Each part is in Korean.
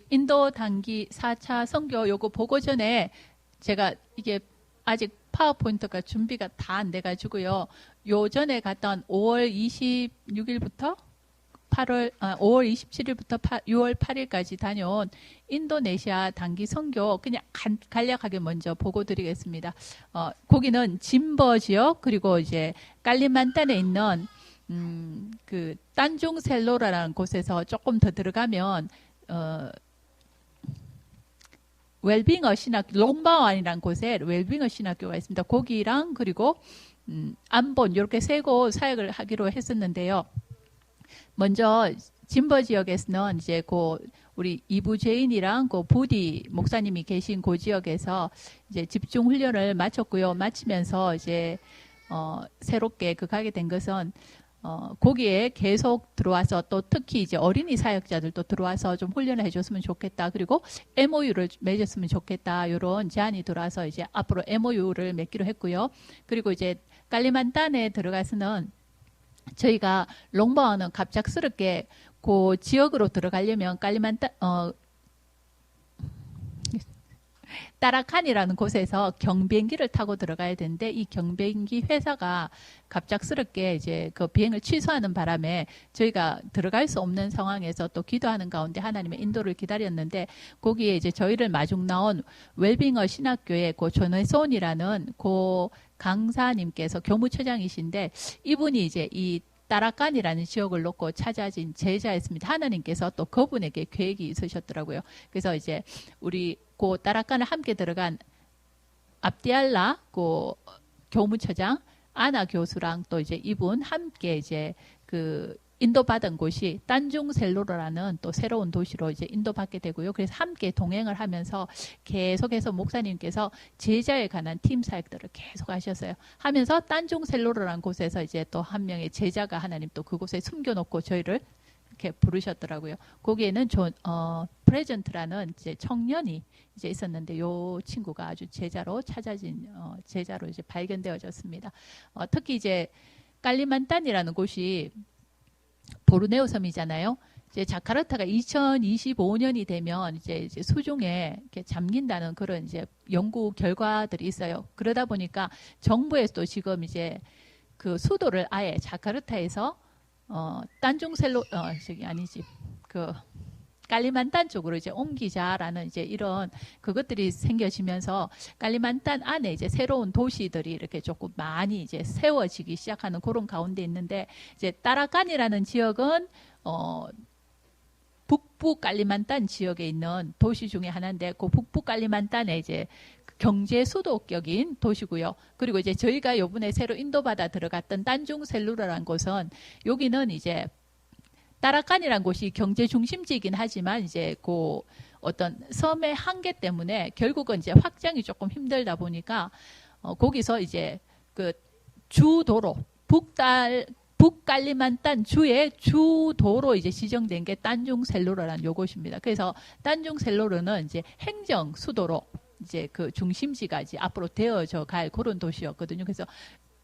인도 단기 4차 선교 요거 보고 전에 제가 이게 아직 파워포인트가 준비가 다 안 돼가지고요. 요 전에 갔던 5월 26일부터 5월 27일부터 6월 8일까지 다녀온 인도네시아 단기 선교 그냥 간략하게 먼저 보고 드리겠습니다. 거기는 짐버 지역 그리고 이제 깔리만탄에 있는 그 탄중셀로라라는 곳에서 조금 더 들어가면 웰빙어 신학교, 롱바완이라는 곳에 웰빙어 신학교가 있습니다. 거기랑 그리고 안본 이렇게 세 곳 사역을 하기로 했었는데요. 먼저 짐버 지역에서는 이제 우리 이부제인이랑 부디 목사님이 계신 그 지역에서 이제 집중 훈련을 마쳤고요. 마치면서 이제 새롭게 가게 된 것은 거기에 계속 들어와서 또 특히 이제 어린이 사역자들도 들어와서 좀 훈련을 해줬으면 좋겠다. 그리고 MOU를 맺었으면 좋겠다. 이런 제안이 들어와서 이제 앞으로 MOU를 맺기로 했고요. 그리고 이제 깔리만탄에 들어가서는 저희가 롱바와는 갑작스럽게 그 지역으로 들어가려면 깔리만탄 따라칸이라는 곳에서 경비행기를 타고 들어가야 되는데 이 경비행기 회사가 갑작스럽게 이제 그 비행을 취소하는 바람에 저희가 들어갈 수 없는 상황에서 또 기도하는 가운데 하나님의 인도를 기다렸는데 거기에 이제 저희를 마중 나온 웰빙어 신학교의 존회손이라는 강사님께서 교무처장이신데 이분이 이제 이 따라칸이라는 지역을 놓고 찾아진 제자였습니다. 하나님께서 또 그분에게 계획이 있으셨더라고요. 그래서 이제 우리 따라칸을 함께 들어간 압디알라 교무처장 아나 교수랑 또 이제 이분 함께 이제 인도받은 곳이 탄중셀로라는 또 새로운 도시로 이제 인도받게 되고요. 그래서 함께 동행을 하면서 계속해서 목사님께서 제자에 관한 팀 사역들을 계속 하셨어요. 하면서 탄중셀로라는 곳에서 이제 또 한 명의 제자가 하나님 또 그곳에 숨겨놓고 저희를 이렇게 부르셨더라고요. 거기에는 프레젠트라는 이제 청년이 이제 있었는데 요 친구가 아주 제자로 찾아진 제자로 이제 발견되어졌습니다. 특히 이제 깔리만탄이라는 곳이 보르네오 섬이잖아요. 이제 자카르타가 2025년이 되면 이제 수중에 이렇게 잠긴다는 그런 이제 연구 결과들이 있어요. 그러다 보니까 정부에서도 지금 이제 수도를 아예 자카르타에서 탄중셀로 저기 아니지 깔리만탄 쪽으로 이제 옮기자라는 이제 이런 그것들이 생겨지면서 깔리만탄 안에 이제 새로운 도시들이 이렇게 조금 많이 이제 세워지기 시작하는 그런 가운데 있는데 이제 따라칸이라는 지역은 북부 깔리만탄 지역에 있는 도시 중에 하나인데 그 북부 깔리만탄에 이제 경제 수도격인 도시고요. 그리고 이제 저희가 이번에 새로 인도받아 들어갔던 탄중셀루라라는 곳은 여기는 이제 따라칸이라는 곳이 경제 중심지이긴 하지만 이제 어떤 섬의 한계 때문에 결국은 이제 확장이 조금 힘들다 보니까 거기서 이제 주도로 북깔리만탄 주의 주도로 이제 지정된 게 탄중셀로라라는 요것입니다. 그래서 탄중셀로르는 이제 행정 수도로 이제 중심지가 이제 앞으로 되어져 갈 그런 도시였거든요. 그래서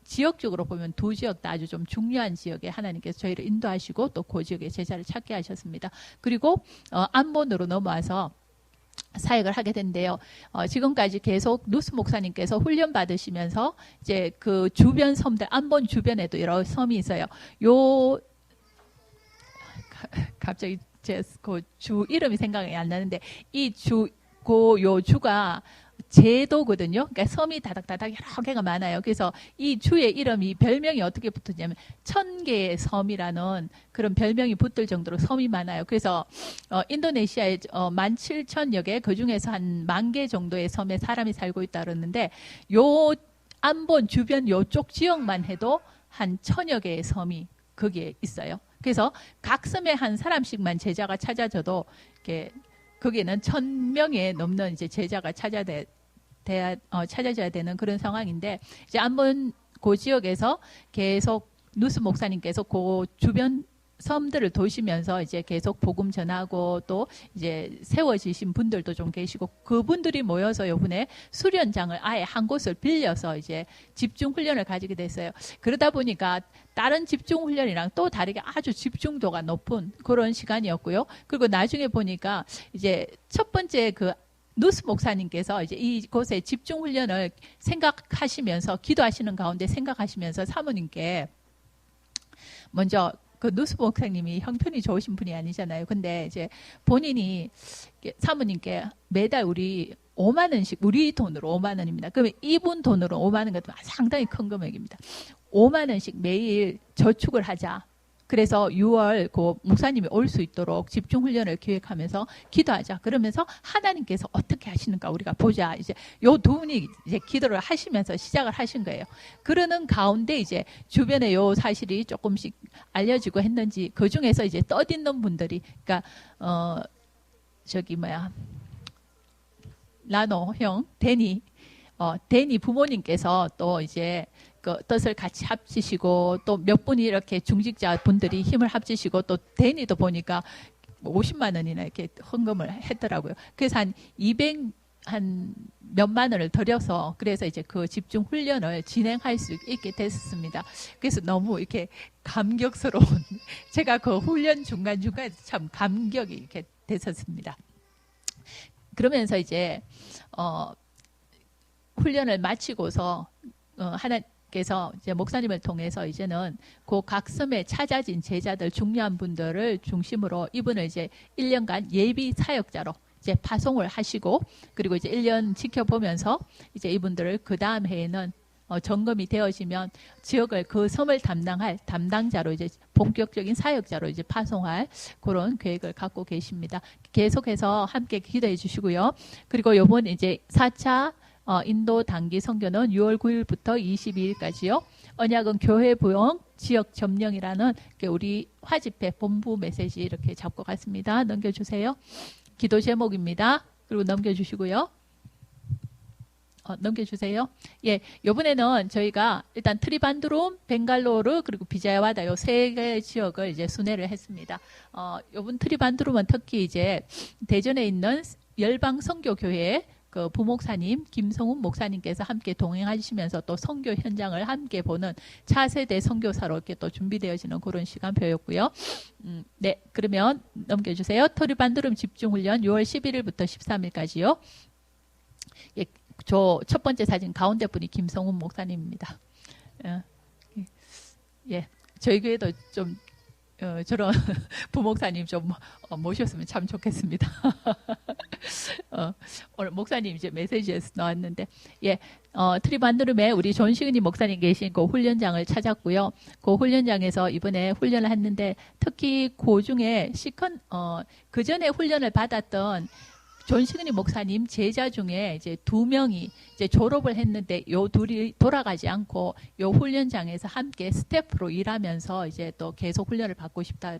지역적으로 보면 두 지역 다 아주 좀 중요한 지역에 하나님께서 저희를 인도하시고 또 그 지역에 제자를 찾게 하셨습니다. 그리고 안본으로 넘어와서 사역을 하게 된대요. 지금까지 계속 누스 목사님께서 훈련 받으시면서 이제 주변 섬들 안본 주변에도 여러 섬이 있어요. 갑자기 제 주 이름이 생각이 안 나는데 요 주가 제도거든요. 그러니까 섬이 다닥다닥 여러 개가 많아요. 그래서 이 주의 이름이 별명이 어떻게 붙었냐면 1000개의 섬이라는 그런 별명이 붙을 정도로 섬이 많아요. 그래서 인도네시아에 17,000여 개, 그중에서 한 10,000개 정도의 섬에 사람이 살고 있다 그러는데 요 안본 주변 요쪽 지역만 해도 한 1000여 개의 섬이 거기에 있어요. 그래서 각 섬에 한 사람씩만 제자가 찾아져도 이렇게 거기에는 1000명에 넘는 이제 제자가 찾아져야 되는 그런 상황인데 이제 한번 그 지역에서 계속 누스 목사님께서 그 주변 섬들을 도시면서 이제 계속 복음 전하고 또 이제 세워지신 분들도 좀 계시고 그분들이 모여서 요번에 수련장을 아예 한 곳을 빌려서 이제 집중 훈련을 가지게 됐어요. 그러다 보니까 다른 집중 훈련이랑 또 다르게 아주 집중도가 높은 그런 시간이었고요. 그리고 나중에 보니까 이제 첫 번째 그 누스 목사님께서 이제 이곳에 집중 훈련을 생각하시면서 기도하시는 가운데 생각하시면서 사모님께 먼저 그 누스 목사님이 형편이 좋으신 분이 아니잖아요. 근데 이제 본인이 사모님께 매달 우리 5만 원씩 우리 돈으로 5만 원입니다. 그러면 이분 돈으로 5만 원 같으면 상당히 큰 금액입니다. 5만 원씩 매일 저축을 하자. 그래서 6월 그 목사님이 올 수 있도록 집중훈련을 기획하면서 기도하자. 그러면서 하나님께서 어떻게 하시는가 우리가 보자. 이제 요 두 분이 이제 기도를 하시면서 시작을 하신 거예요. 그러는 가운데 이제 주변에 요 사실이 조금씩 알려지고 했는지 그 중에서 이제 떠있는 분들이 그러니까 라노 형 데니 부모님께서 또 이제 그 뜻을 같이 합치시고 또 몇 분이 이렇게 중직자 분들이 힘을 합치시고 또 데니도 보니까 50만 원이나 이렇게 헌금을 했더라고요. 그래서 한 몇만 원을 들여서 그래서 이제 그 집중 훈련을 진행할 수 있게 됐습니다. 그래서 너무 이렇게 감격스러운 제가 그 훈련 중간중간에 참 감격이 이렇게 됐었습니다. 그러면서 이제 훈련을 마치고서 하나님께서 이제 목사님을 통해서 이제는 그 각 섬에 찾아진 제자들 중요한 분들을 중심으로 이분을 이제 1년간 예비 사역자로 이제 파송을 하시고 그리고 이제 1년 지켜보면서 이제 이분들을 그 다음 해에는 점검이 되어지면 지역을 그 섬을 담당할 담당자로 이제 본격적인 사역자로 이제 파송할 그런 계획을 갖고 계십니다. 계속해서 함께 기도해 주시고요. 그리고 요번 이제 4차 인도 단기 선교는 6월 9일부터 22일까지요. 언약은 교회 부흥, 지역 점령이라는 우리 화집회 본부 메시지 이렇게 잡고 갔습니다. 넘겨주세요. 기도 제목입니다. 그리고 넘겨주시고요. 넘겨주세요. 예, 요번에는 저희가 일단 트리반두름, 벵갈로르 그리고 비자야와다 요 세 개 지역을 이제 순회를 했습니다. 요번 트리반두름은 특히 이제 대전에 있는 열방 선교교회 그 부목사님 김성훈 목사님께서 함께 동행하시면서 또 선교 현장을 함께 보는 차세대 선교사로 이렇게 또 준비되어지는 그런 시간표였고요. 네, 그러면 넘겨주세요. 트리반두름 집중훈련 6월 11일부터 13일까지요. 예, 저 첫 번째 사진 가운데 분이 김성훈 목사님입니다. 예, 저희 교회도 좀 저런 부목사님 좀 모셨으면 참 좋겠습니다. 오늘 목사님 이제 메시지에서 나왔는데, 예, 트리반두름에 우리 존시은이 목사님 계신 그 훈련장을 찾았고요. 그 훈련장에서 이번에 훈련을 했는데, 특히 그 중에 그 전에 훈련을 받았던 존시근이 목사님 제자 중에 이제 2명이 이제 졸업을 했는데 요 둘이 돌아가지 않고 요 훈련장에서 함께 스태프로 일하면서 이제 또 계속 훈련을 받고 싶다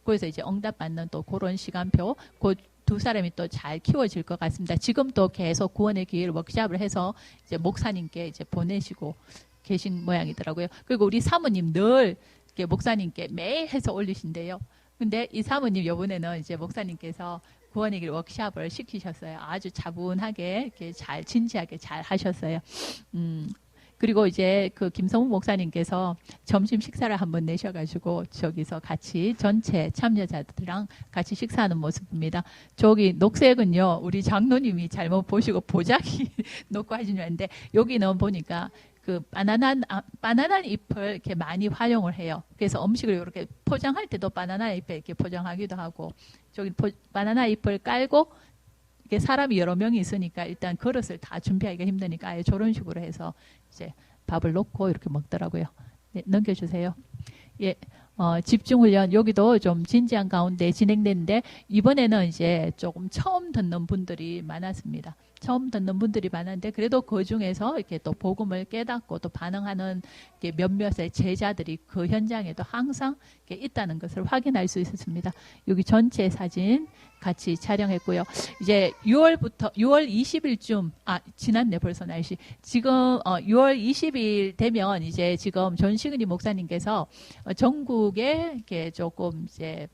그래서 이제 응답받는 또 그런 시간표 그 두 사람이 또 잘 키워질 것 같습니다. 지금 또 계속 구원의 기회를 워크샵을 해서 이제 목사님께 이제 보내시고 계신 모양이더라고요. 그리고 우리 사모님 늘 이렇게 목사님께 매일 해서 올리신대요. 근데 이 사모님 요번에는 이제 목사님께서 구원의 길 워크샵을 시키셨어요. 아주 차분하게 이렇게 잘 진지하게 잘 하셨어요. 그리고 이제 그 김성훈 목사님께서 점심 식사를 한번 내셔가지고 저기서 같이 전체 참여자들이랑 같이 식사하는 모습입니다. 저기 녹색은요 우리 장로님이 잘못 보시고 보자기 놓고 하시는데 여기는 보니까 그 바나나 잎을 이렇게 많이 활용을 해요. 그래서 음식을 이렇게 포장할 때도 바나나 잎에 이렇게 포장하기도 하고 저기 바나나 잎을 깔고 이게 사람이 여러 명이 있으니까 일단 그릇을 다 준비하기가 힘드니까 아예 저런 식으로 해서 이제 밥을 놓고 이렇게 먹더라고요. 네, 넘겨주세요. 예, 집중훈련 여기도 좀 진지한 가운데 진행됐는데 이번에는 이제 조금 처음 듣는 분들이 많았습니다. 처음 듣는 분들이 많았는데 그래도 그 중에서 이렇게 또 복음을 깨닫고 또 반응하는 몇몇의 제자들이 그 현장에도 항상 있다는 것을 확인할 수 있었습니다. 여기 전체 사진 같이 촬영했고요. 이제 6월 20일쯤, 지났네, 벌써 날씨. 지금, 6월 20일 되면 이제 지금 존시그니 목사님께서 전국에 이렇게 조금 이제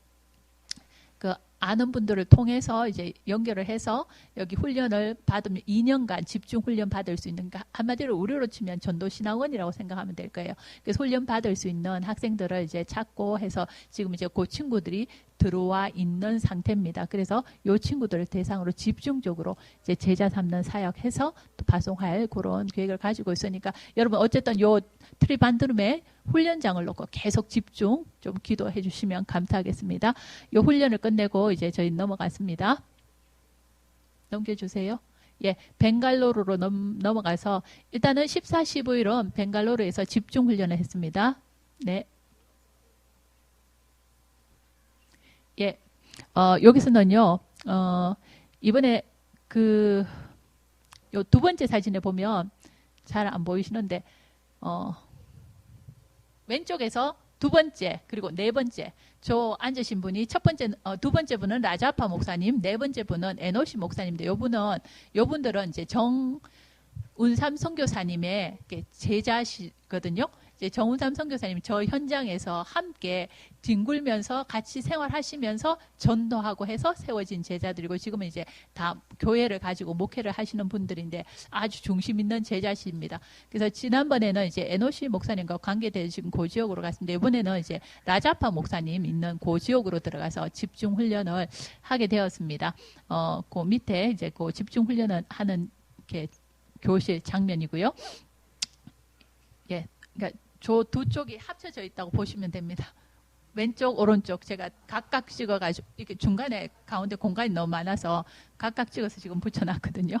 그 아는 분들을 통해서 이제 연결을 해서 여기 훈련을 받으면 2년간 집중 훈련 받을 수 있는, 한마디로 우리로 치면 전도신학원이라고 생각하면 될 거예요. 그래서 훈련 받을 수 있는 학생들을 이제 찾고 해서 지금 이제 그 친구들이 들어와 있는 상태입니다. 그래서 이 친구들을 대상으로 집중적으로 이제 제자 삼는 사역해서 또 파송할 그런 계획을 가지고 있으니까 여러분 어쨌든 요 트리반드룸에 훈련장을 놓고 계속 집중 좀 기도해 주시면 감사하겠습니다. 요 훈련을 끝내고 이제 저희 넘어갔습니다. 넘겨주세요. 예, 벵갈로르로 넘어가서 일단은 14, 15일은 벵갈로르에서 집중 훈련을 했습니다. 네. 예, 여기서는요, 이번에 요 두 번째 사진에 보면 잘 안 보이시는데, 왼쪽에서 두 번째, 그리고 네 번째, 저 앉으신 분이 두 번째 분은 라자파 목사님, 네 번째 분은 에노시 목사님인데, 요분들은 이제 정운삼 선교사님의 제자시거든요. 이제 정운삼 선교사님 저 현장에서 함께 뒹굴면서 같이 생활하시면서 전도하고 해서 세워진 제자들이고 지금은 이제 다 교회를 가지고 목회를 하시는 분들인데 아주 중심 있는 제자십니다. 그래서 지난번에는 이제 에노시 목사님과 관계된 지금 그 지역으로 갔습니다. 이번에는 이제 라자파 목사님 있는 그 지역으로 들어가서 집중 훈련을 하게 되었습니다. 그 밑에 이제 그 집중 훈련을 하는 이렇게 교실 장면이고요. 예, 그러니까 저 두 쪽이 합쳐져 있다고 보시면 됩니다. 왼쪽, 오른쪽 제가 각각 찍어가지고 이렇게 중간에 가운데 공간이 너무 많아서 각각 찍어서 지금 붙여놨거든요.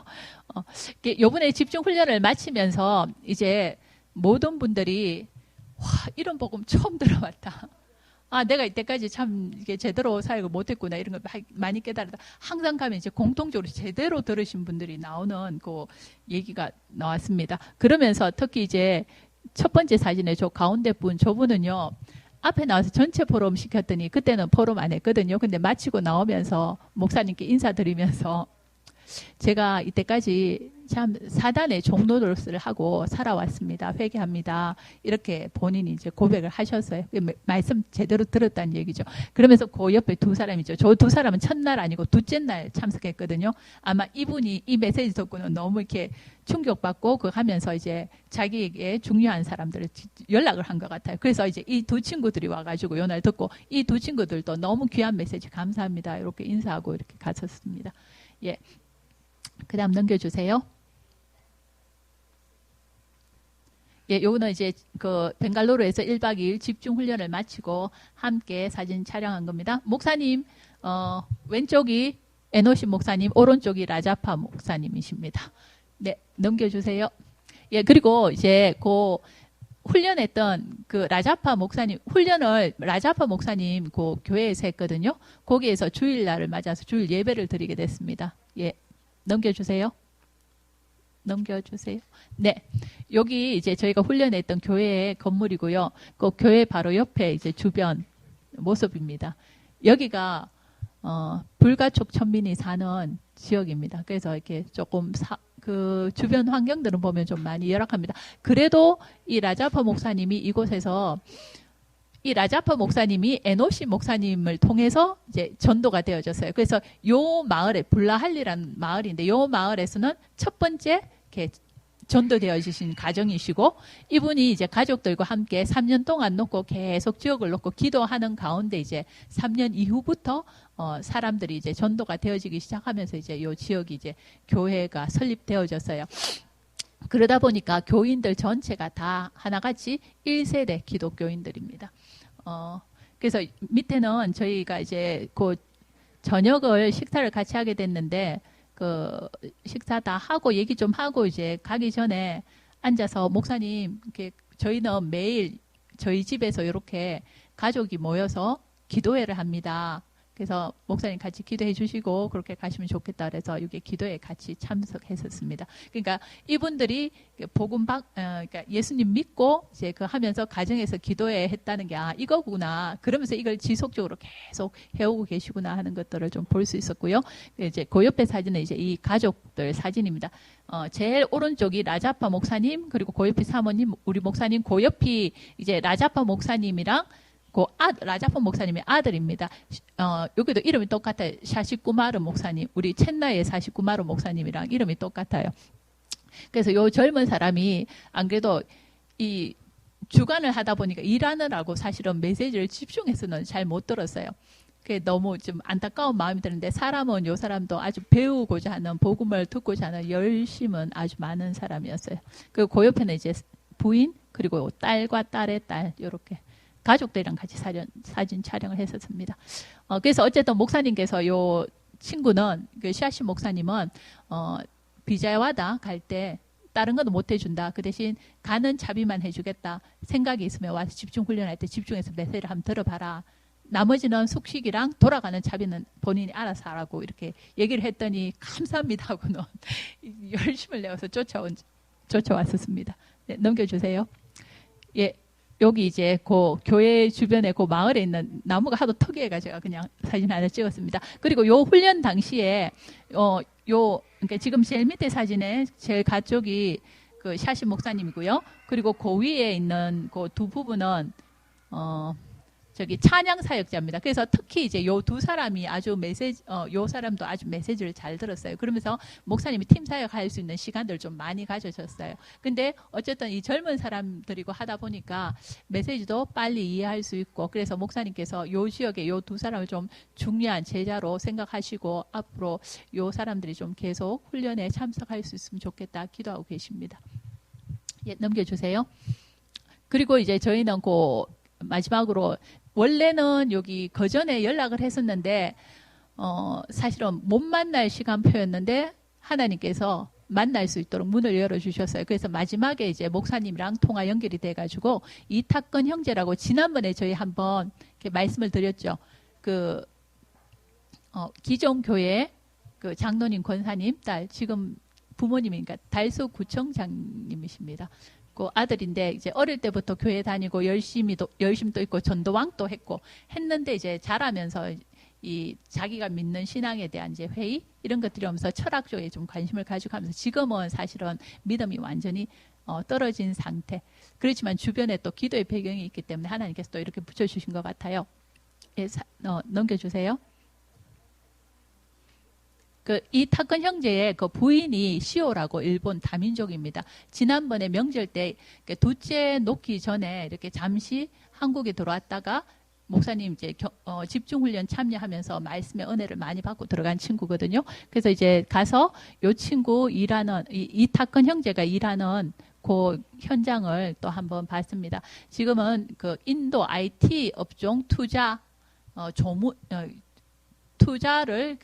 요번에 집중 훈련을 마치면서 이제 모든 분들이 와, 이런 복음 처음 들어봤다. 내가 이때까지 참 이게 제대로 사역을 못했구나 이런 걸 많이 깨달았다. 항상 가면 이제 공통적으로 제대로 들으신 분들이 나오는 그 얘기가 나왔습니다. 그러면서 특히 이제 첫 번째 사진에 저 가운데 분, 저분은요, 앞에 나와서 전체 포럼 시켰더니 그때는 포럼 안 했거든요. 근데 마치고 나오면서 목사님께 인사드리면서 제가 이때까지 참 사단의 종노릇을 하고 살아왔습니다. 회개합니다. 이렇게 본인이 이제 고백을 하셨어요. 말씀 제대로 들었다는 얘기죠. 그러면서 그 옆에 두 사람이죠. 저 두 사람은 첫날 아니고 둘째 날 참석했거든요. 아마 이분이 이 메시지 듣고는 너무 이렇게 충격받고 그 하면서 이제 자기에게 중요한 사람들을 연락을 한 것 같아요. 그래서 이제 이 두 친구들이 와가지고 요 날 듣고 이 두 친구들도 너무 귀한 메시지 감사합니다. 이렇게 인사하고 이렇게 갔었습니다. 예. 그 다음 넘겨주세요. 예, 요거는 이제 그 벵갈로르에서 1박 2일 집중 훈련을 마치고 함께 사진 촬영한 겁니다. 목사님, 왼쪽이 에노시 목사님, 오른쪽이 라자파 목사님이십니다. 네, 넘겨주세요. 예, 그리고 이제 그 훈련했던 그 라자파 목사님, 훈련을 라자파 목사님 그 교회에서 했거든요. 거기에서 주일날을 맞아서 주일 예배를 드리게 됐습니다. 예. 넘겨주세요. 넘겨주세요. 네. 여기 이제 저희가 훈련했던 교회의 건물이고요. 그 교회 바로 옆에 이제 주변 모습입니다. 여기가, 불가촉 천민이 사는 지역입니다. 그래서 이렇게 조금 그 주변 환경들은 보면 좀 많이 열악합니다. 그래도 이 라자파 목사님이 이곳에서 이 라자파 목사님이 에노시 목사님을 통해서 이제 전도가 되어졌어요. 그래서 요 마을에 블라할리라는 마을인데 요 마을에서는 첫 번째 이렇게 전도되어지신 가정이시고 이분이 이제 가족들과 함께 3년 동안 놓고 계속 지역을 놓고 기도하는 가운데 이제 3년 이후부터 사람들이 이제 전도가 되어지기 시작하면서 이제 요 지역이 이제 교회가 설립되어졌어요. 그러다 보니까 교인들 전체가 다 하나같이 1세대 기독교인들입니다. 그래서 밑에는 저희가 이제 그 저녁을 식사를 같이 하게 됐는데 그 식사 다 하고 얘기 좀 하고 이제 가기 전에 앉아서 목사님 이렇게 저희는 매일 저희 집에서 이렇게 가족이 모여서 기도회를 합니다. 그래서 목사님 같이 기도해 주시고 그렇게 가시면 좋겠다 그래서 이게 기도에 같이 참석했었습니다. 그러니까 이분들이 그러니까 예수님 믿고 이제 그 하면서 가정에서 기도해 했다는 게 이거구나. 그러면서 이걸 지속적으로 계속 해오고 계시구나 하는 것들을 좀 볼 수 있었고요. 이제 그 옆에 사진은 이제 이 가족들 사진입니다. 제일 오른쪽이 라자파 목사님 그리고 그 옆이 사모님 우리 목사님 그 옆이 이제 라자파 목사님이랑 라자파 목사님의 아들입니다. 여기도 이름이 똑같아요. 샤시쿠마르 목사님, 우리 첸나의 샤시쿠마르 목사님이랑 이름이 똑같아요. 그래서 요 젊은 사람이 안 그래도 이 주간을 하다 보니까 일하느라고 사실은 메시지를 집중해서는 잘 못 들었어요. 그게 너무 좀 안타까운 마음이 드는데 사람은 요 사람도 아주 배우고자 하는 복음을 듣고자 하는 열심은 아주 많은 사람이었어요. 그리고 그 옆에는 이제 부인 그리고 딸과 딸의 딸 이렇게. 가족들이랑 같이 사진 촬영을 했었습니다. 그래서 어쨌든 목사님께서 요 친구는 그 시아시 목사님은 비자와다 갈 때 다른 것도 못 해준다. 그 대신 가는 차비만 해주겠다. 생각이 있으면 와서 집중 훈련할 때 집중해서 메시지를 한번 들어봐라. 나머지는 숙식이랑 돌아가는 차비는 본인이 알아서 하라고 이렇게 얘기를 했더니 감사합니다 하고는 열심을 내어서 쫓아왔었습니다. 네, 넘겨주세요. 예. 여기 이제 그 교회 주변에 그 마을에 있는 나무가 하도 특이해가 제가 그냥 사진 하나 찍었습니다. 그리고 요 훈련 당시에 그러니까 지금 제일 밑에 사진에 제일 가쪽이 그 샤시 목사님이고요. 그리고 그 위에 있는 그 두 부분은 저기 찬양 사역자입니다. 그래서 특히 이제 요 두 사람이 아주 요 사람도 아주 메시지를 잘 들었어요. 그러면서 목사님이 팀 사역할 수 있는 시간들 좀 많이 가져줬어요. 근데 어쨌든 이 젊은 사람들이고 하다 보니까 메시지도 빨리 이해할 수 있고 그래서 목사님께서 요 지역에 요 두 사람을 좀 중요한 제자로 생각하시고 앞으로 요 사람들이 좀 계속 훈련에 참석할 수 있으면 좋겠다 기도하고 계십니다. 예, 넘겨주세요. 그리고 이제 저희는 마지막으로 원래는 여기 그전에 연락을 했었는데 사실은 못 만날 시간표였는데 하나님께서 만날 수 있도록 문을 열어주셨어요. 그래서 마지막에 이제 목사님이랑 통화 연결이 돼가지고 이탁근 형제라고 지난번에 저희 한번 이렇게 말씀을 드렸죠. 기존 교회 그 장로님 권사님 딸 지금 부모님이니까 달서구청장님이십니다. 그 아들인데 이제 어릴 때부터 교회 다니고 열심도 있고 전도왕도 했는데 이제 자라면서 이 자기가 믿는 신앙에 대한 이제 회의 이런 것들이 오면서 철학 쪽에 좀 관심을 가지고 하면서 지금은 사실은 믿음이 완전히 떨어진 상태. 그렇지만 주변에 또 기도의 배경이 있기 때문에 하나님께서 또 이렇게 붙여주신 것 같아요. 예, 넘겨주세요. 이탁근 형제의 그 부인이 시오라고 일본 다민족입니다. 지난번에 명절 때 둘째 놓기 전에 이렇게 잠시 한국에 들어왔다가 목사님 이제 집중훈련 참여하면서 말씀의 은혜를 많이 받고 들어간 친구거든요. 그래서 이제 가서 요 친구 이탁근 형제가 일하는 그 현장을 또 한번 봤습니다. 지금은 그 인도 IT 업종 투자를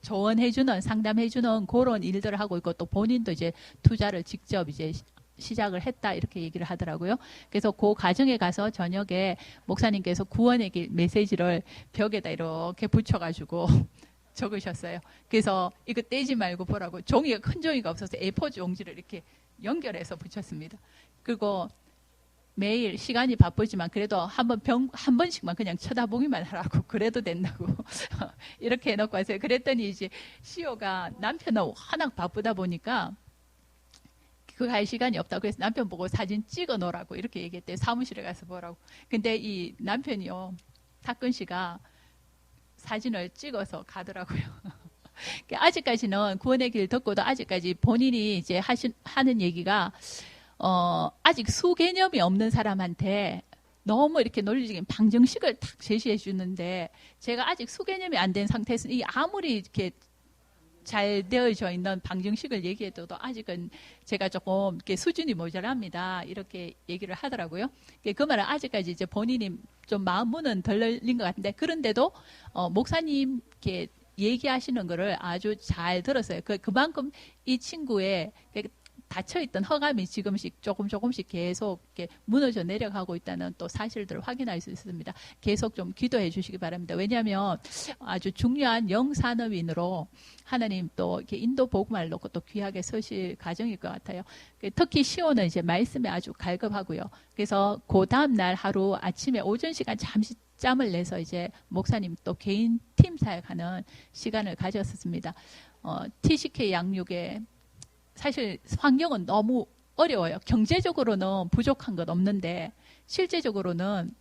조언해주는 상담해주는 그런 일들을 하고 있고 또 본인도 이제 투자를 직접 이제 시작을 했다 이렇게 얘기를 하더라고요. 그래서 그 가정에 가서 저녁에 목사님께서 구원의 길 메시지를 벽에다 이렇게 붙여가지고 적으셨어요. 그래서 이거 떼지 말고 보라고 종이가 큰 종이가 없어서 A4 용지를 이렇게 연결해서 붙였습니다. 그리고 매일 시간이 바쁘지만 그래도 한 번씩만 그냥 쳐다보기만 하라고 그래도 된다고 이렇게 해놓고 왔어요. 그랬더니 이제 시오가 남편은 워낙 바쁘다 보니까 그거 할 시간이 없다고 그래서 남편 보고 사진 찍어 놓으라고 이렇게 얘기했대요. 사무실에 가서 보라고. 근데 이 남편이요. 탁근 씨가 사진을 찍어서 가더라고요. 아직까지는 구원의 길 듣고도 아직까지 본인이 이제 하는 얘기가 아직 수개념이 없는 사람한테 너무 이렇게 논리적인 방정식을 탁 제시해 주는데 제가 아직 수개념이 안 된 상태에서 이 아무리 이렇게 잘 되어져 있는 방정식을 얘기해도 아직은 제가 조금 이렇게 수준이 모자랍니다. 이렇게 얘기를 하더라고요. 그 말은 아직까지 이제 본인이 좀 마음 문은 덜 열린 것 같은데 그런데도 목사님 이렇게 얘기하시는 거를 아주 잘 들었어요. 그만큼 이 친구의 닫혀있던 허감이 지금씩 조금씩 계속 이렇게 무너져 내려가고 있다는 또 사실들을 확인할 수 있습니다. 계속 좀 기도해 주시기 바랍니다. 왜냐하면 아주 중요한 영산업인으로 하나님 또 이렇게 인도 복음을 놓고 또 귀하게 서실 가정일 것 같아요. 특히 시온은 이제 말씀에 아주 갈급하고요. 그래서 그 다음 날 하루 아침에 오전 시간 잠시 짬을 내서 이제 목사님 또 개인 팀 사역하는 시간을 가졌었습니다. TCK 양육에 사실 환경은 너무 어려워요. 경제적으로는 부족한 것 없는데 실제적으로는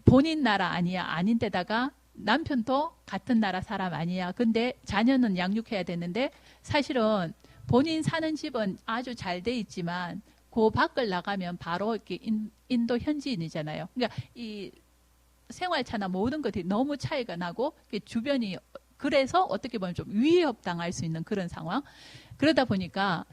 본인 나라 아니야. 아닌데다가 남편도 같은 나라 사람 아니야. 근데 자녀는 양육해야 되는데 사실은 본인 사는 집은 아주 잘 돼 있지만 그 밖을 나가면 바로 이렇게 인도 현지인이잖아요. 그러니까 이 생활차나 모든 것들이 너무 차이가 나고 주변이 그래서 어떻게 보면 좀 위협당할 수 있는 그런 상황. 그러다 보니까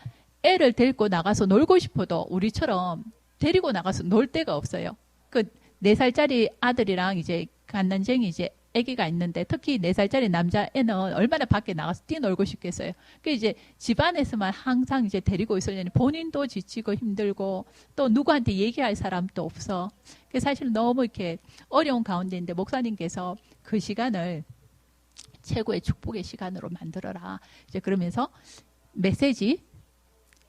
애를 데리고 나가서 놀고 싶어도 우리처럼 데리고 나가서 놀 데가 없어요. 그 4살짜리 아들이랑 이제 갓난쟁이 이제 아기가 있는데 특히 4살짜리 남자애는 얼마나 밖에 나가서 뛰놀고 싶겠어요. 그 이제 집안에서만 항상 이제 데리고 있으려니 본인도 지치고 힘들고 또 누구한테 얘기할 사람도 없어. 그 사실 너무 이렇게 어려운 가운데인데 목사님께서 그 시간을 최고의 축복의 시간으로 만들어라. 이제 그러면서 메시지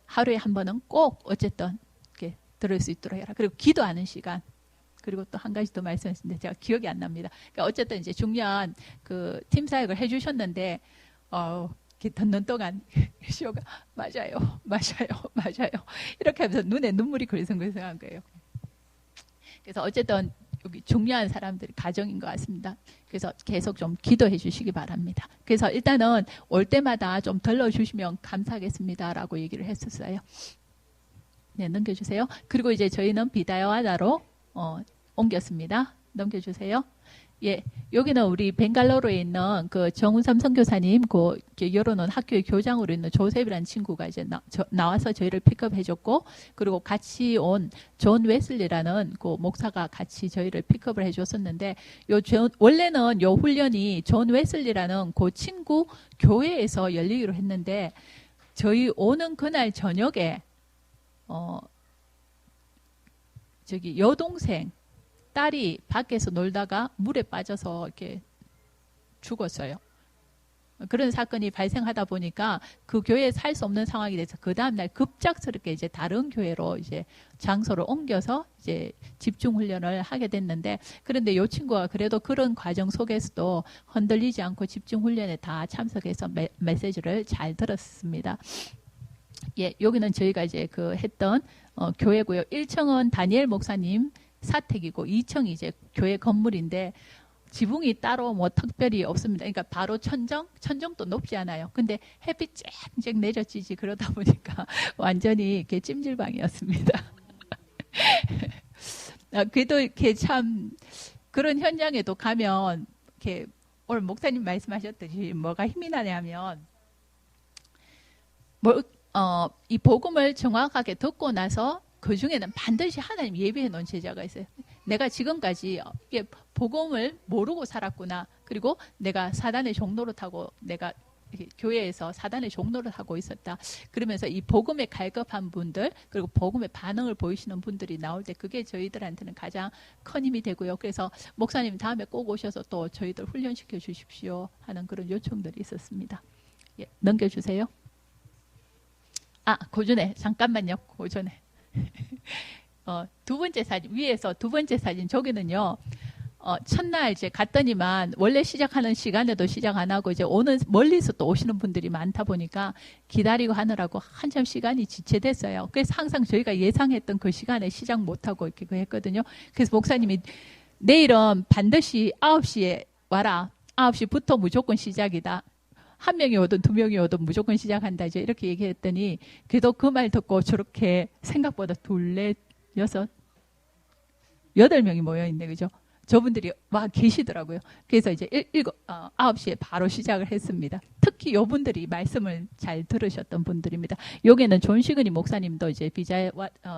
하루에 한 번은 꼭 어쨌든 이렇게 들을 수 있도록 해라. 그리고 기도하는 시간. 그리고 또 한 가지 더 말씀하셨는데 제가 기억이 안 납니다. 그러니까 어쨌든 이제 중요한 그 팀 사역을 해주셨는데 이렇게 듣는 동안 시오가 맞아요 이렇게 하면서 눈에 눈물이 글썽글썽한 거예요. 그래서 어쨌든 여기 중요한 사람들이 가정인 것 같습니다. 그래서 계속 좀 기도해 주시기 바랍니다. 그래서 일단은 올 때마다 좀 들러주시면 감사하겠습니다라고 얘기를 했었어요. 네, 넘겨주세요. 그리고 이제 저희는 비다야와다로 옮겼습니다. 넘겨주세요. 예, 여기는 우리 벵갈로르에 있는 그 정운삼 선교사님, 그 열어놓은 학교의 교장으로 있는 조셉이라는 친구가 이제 나와서 저희를 픽업해줬고, 그리고 같이 온 존 웨슬리라는 그 목사가 같이 저희를 픽업을 해줬었는데, 원래는 요 훈련이 존 웨슬리라는 그 친구 교회에서 열리기로 했는데, 저희 오는 그날 저녁에 저기 여동생 딸이 밖에서 놀다가 물에 빠져서 이렇게 죽었어요. 그런 사건이 발생하다 보니까 그 교회에 살 수 없는 상황이 돼서 그 다음날 급작스럽게 이제 다른 교회로 이제 장소를 옮겨서 이제 집중 훈련을 하게 됐는데, 그런데 이 친구가 그래도 그런 과정 속에서도 흔들리지 않고 집중 훈련에 다 참석해서 메시지를 잘 들었습니다. 예, 여기는 저희가 이제 그 했던 교회고요. 1층은 다니엘 목사님 사택이고 2층이 이제 교회 건물인데 지붕이 따로 뭐 특별히 없습니다. 그러니까 바로 천정도 높지 않아요. 근데 햇빛 쨍쨍 내려지지 그러다 보니까 완전히 이렇게 찜질방이었습니다. 그래도 이렇게 참 그런 현장에도 가면 이렇게 오늘 목사님 말씀하셨듯이 뭐가 힘이 나냐면 이 복음을 정확하게 듣고 나서 그 중에는 반드시 하나님 예비해 놓은 제자가 있어요. 내가 지금까지 복음을 모르고 살았구나. 그리고 내가 사단의 종로를 타고 내가 교회에서 사단의 종로를 하고 있었다. 그러면서 이 복음에 갈급한 분들 그리고 복음의 반응을 보이시는 분들이 나올 때 그게 저희들한테는 가장 큰 힘이 되고요. 그래서 목사님 다음에 꼭 오셔서 또 저희들 훈련시켜 주십시오 하는 그런 요청들이 있었습니다. 예, 넘겨주세요. 고전에 잠깐만요. 고전에 두 번째 사진 위에서 두 번째 사진 저기는요. 첫날 이제 갔더니만 원래 시작하는 시간에도 시작 안 하고 이제 오는 멀리서 또 오시는 분들이 많다 보니까 기다리고 하느라고 한참 시간이 지체됐어요. 그래서 항상 저희가 예상했던 그 시간에 시작 못하고 이렇게 했거든요. 그래서 목사님이 내일은 반드시 9시에 와라. 9시부터 무조건 시작이다. 한 명이 오든 두 명이 오든 무조건 시작한다. 이제 이렇게 얘기했더니 그래도 그 말 듣고 저렇게 생각보다 둘, 넷, 여섯, 8명이 모여있네. 그죠? 저분들이 와 계시더라고요. 그래서 이제 9시에 바로 시작을 했습니다. 특히 요분들이 말씀을 잘 들으셨던 분들입니다. 여기는 존 시그니 목사님도 이제 비자에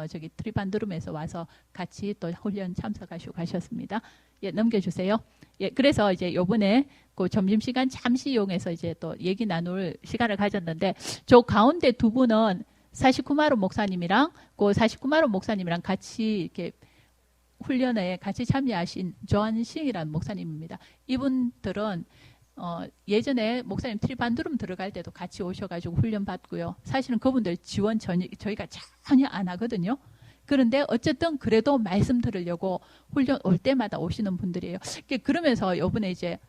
저기 트리반드룸에서 와서 같이 또 훈련 참석하시고 가셨습니다. 예, 넘겨주세요. 예, 그래서 이제 요번에 그 점심시간 잠시 이용해서 이제 또 얘기 나눌 시간을 가졌는데, 저 가운데 두 분은 사시쿠마루 목사님이랑 그 사시쿠마루 목사님이랑 같이 이렇게 훈련에 같이 참여하신 조한싱이라는 목사님입니다. 이분들은 예전에 목사님 트리반드룸 들어갈 때도 같이 오셔가지고 훈련 받고요. 사실은 그분들 지원 저희가 전혀 안 하거든요. 그런데 어쨌든 그래도 말씀 들으려고 훈련 올 때마다 오시는 분들이에요. 그러면서 이번에 이제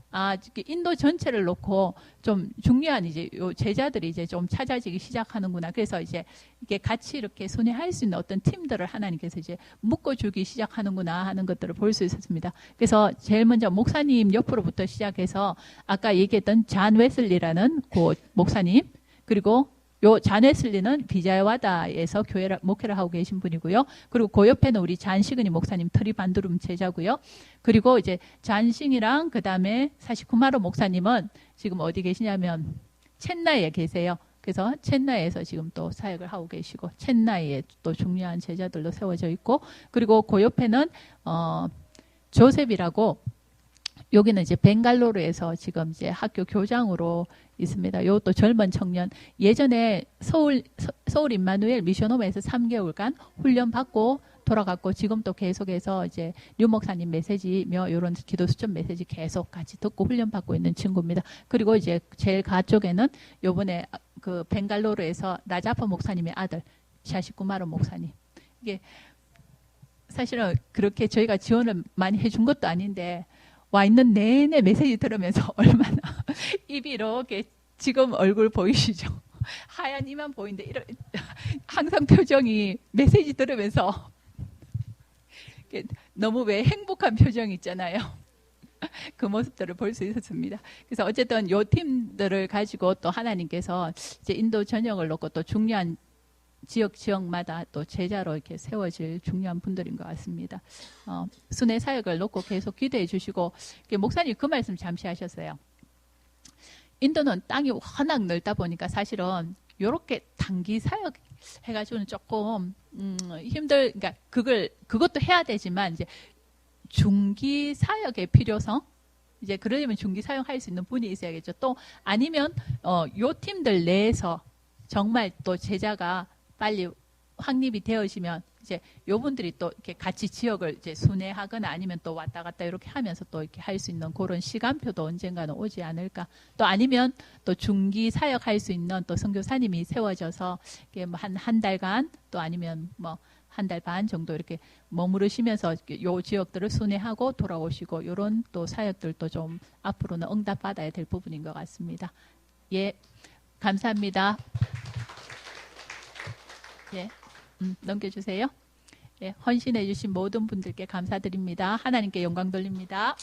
인도 전체를 놓고 좀 중요한 이제 요 제자들이 이제 좀 찾아지기 시작하는구나. 그래서 이제 이게 같이 이렇게 순회할 수 있는 어떤 팀들을 하나님께서 이제 묶어주기 시작하는구나 하는 것들을 볼 수 있었습니다. 그래서 제일 먼저 목사님 옆으로부터 시작해서 아까 얘기했던 잔 웨슬리라는 그 목사님, 그리고 요 잔 웨슬리는 비자와다에서 목회를 하고 계신 분이고요. 그리고 그 옆에는 우리 잔 시그니 목사님 트리반드룸 제자고요. 그리고 이제 잔싱이랑 그 다음에 사시쿠마루 목사님은 지금 어디 계시냐면 첸나이에 계세요. 그래서 첸나이에서 지금 또 사역을 하고 계시고, 첸나이에 또 중요한 제자들로 세워져 있고, 그리고 그 옆에는 조셉이라고, 여기는 이제 벵갈로르에서 지금 이제 학교 교장으로 있습니다. 요것도 젊은 청년. 예전에 서울 임마누엘 미션홈에서 3개월간 훈련 받고 돌아갔고, 지금 또 계속해서 이제 류 목사님 메시지며 이런 기도 수첩 메시지 계속 같이 듣고 훈련 받고 있는 친구입니다. 그리고 이제 제일 가쪽에는 요번에 그 벵갈로르에서 나자파 목사님의 아들 샤시쿠마루 목사님. 이게 사실은 그렇게 저희가 지원을 많이 해준 것도 아닌데, 와 있는 내내 메시지 들으면서 얼마나 입이 이렇게, 지금 얼굴 보이시죠? 하얀 이만 보이는데 항상 표정이 메시지 들으면서 너무 왜 행복한 표정이 있잖아요. 그 모습들을 볼 수 있었습니다. 그래서 어쨌든 요 팀들을 가지고 또 하나님께서 이제 인도 전역을 놓고 또 중요한 지역마다 또 제자로 이렇게 세워질 중요한 분들인 것 같습니다. 순회 사역을 놓고 계속 기도해 주시고, 목사님 그 말씀 잠시 하셨어요. 인도는 땅이 워낙 넓다 보니까 사실은 이렇게 단기 사역 해가지고는 조금 그러니까 그것도 해야 되지만 이제 중기 사역의 필요성, 이제 그러려면 중기 사역할 수 있는 분이 있어야겠죠. 또 아니면 요 팀들 내에서 정말 또 제자가 빨리 확립이 되어지면 이제 요분들이 또 이렇게 같이 지역을 이제 순회하거나 아니면 또 왔다 갔다 이렇게 하면서 또 이렇게 할 수 있는 그런 시간표도 언젠가는 오지 않을까. 또 아니면 또 중기 사역할 수 있는 또 선교사님이 세워져서 이렇게 뭐 한 달간, 또 아니면 뭐 한 달 반 정도 이렇게 머무르시면서 요 지역들을 순회하고 돌아오시고, 요런 또 사역들도 좀 앞으로는 응답받아야 될 부분인 것 같습니다. 예, 감사합니다. 예, 넘겨주세요. 예, 헌신해 주신 모든 분들께 감사드립니다. 하나님께 영광 돌립니다.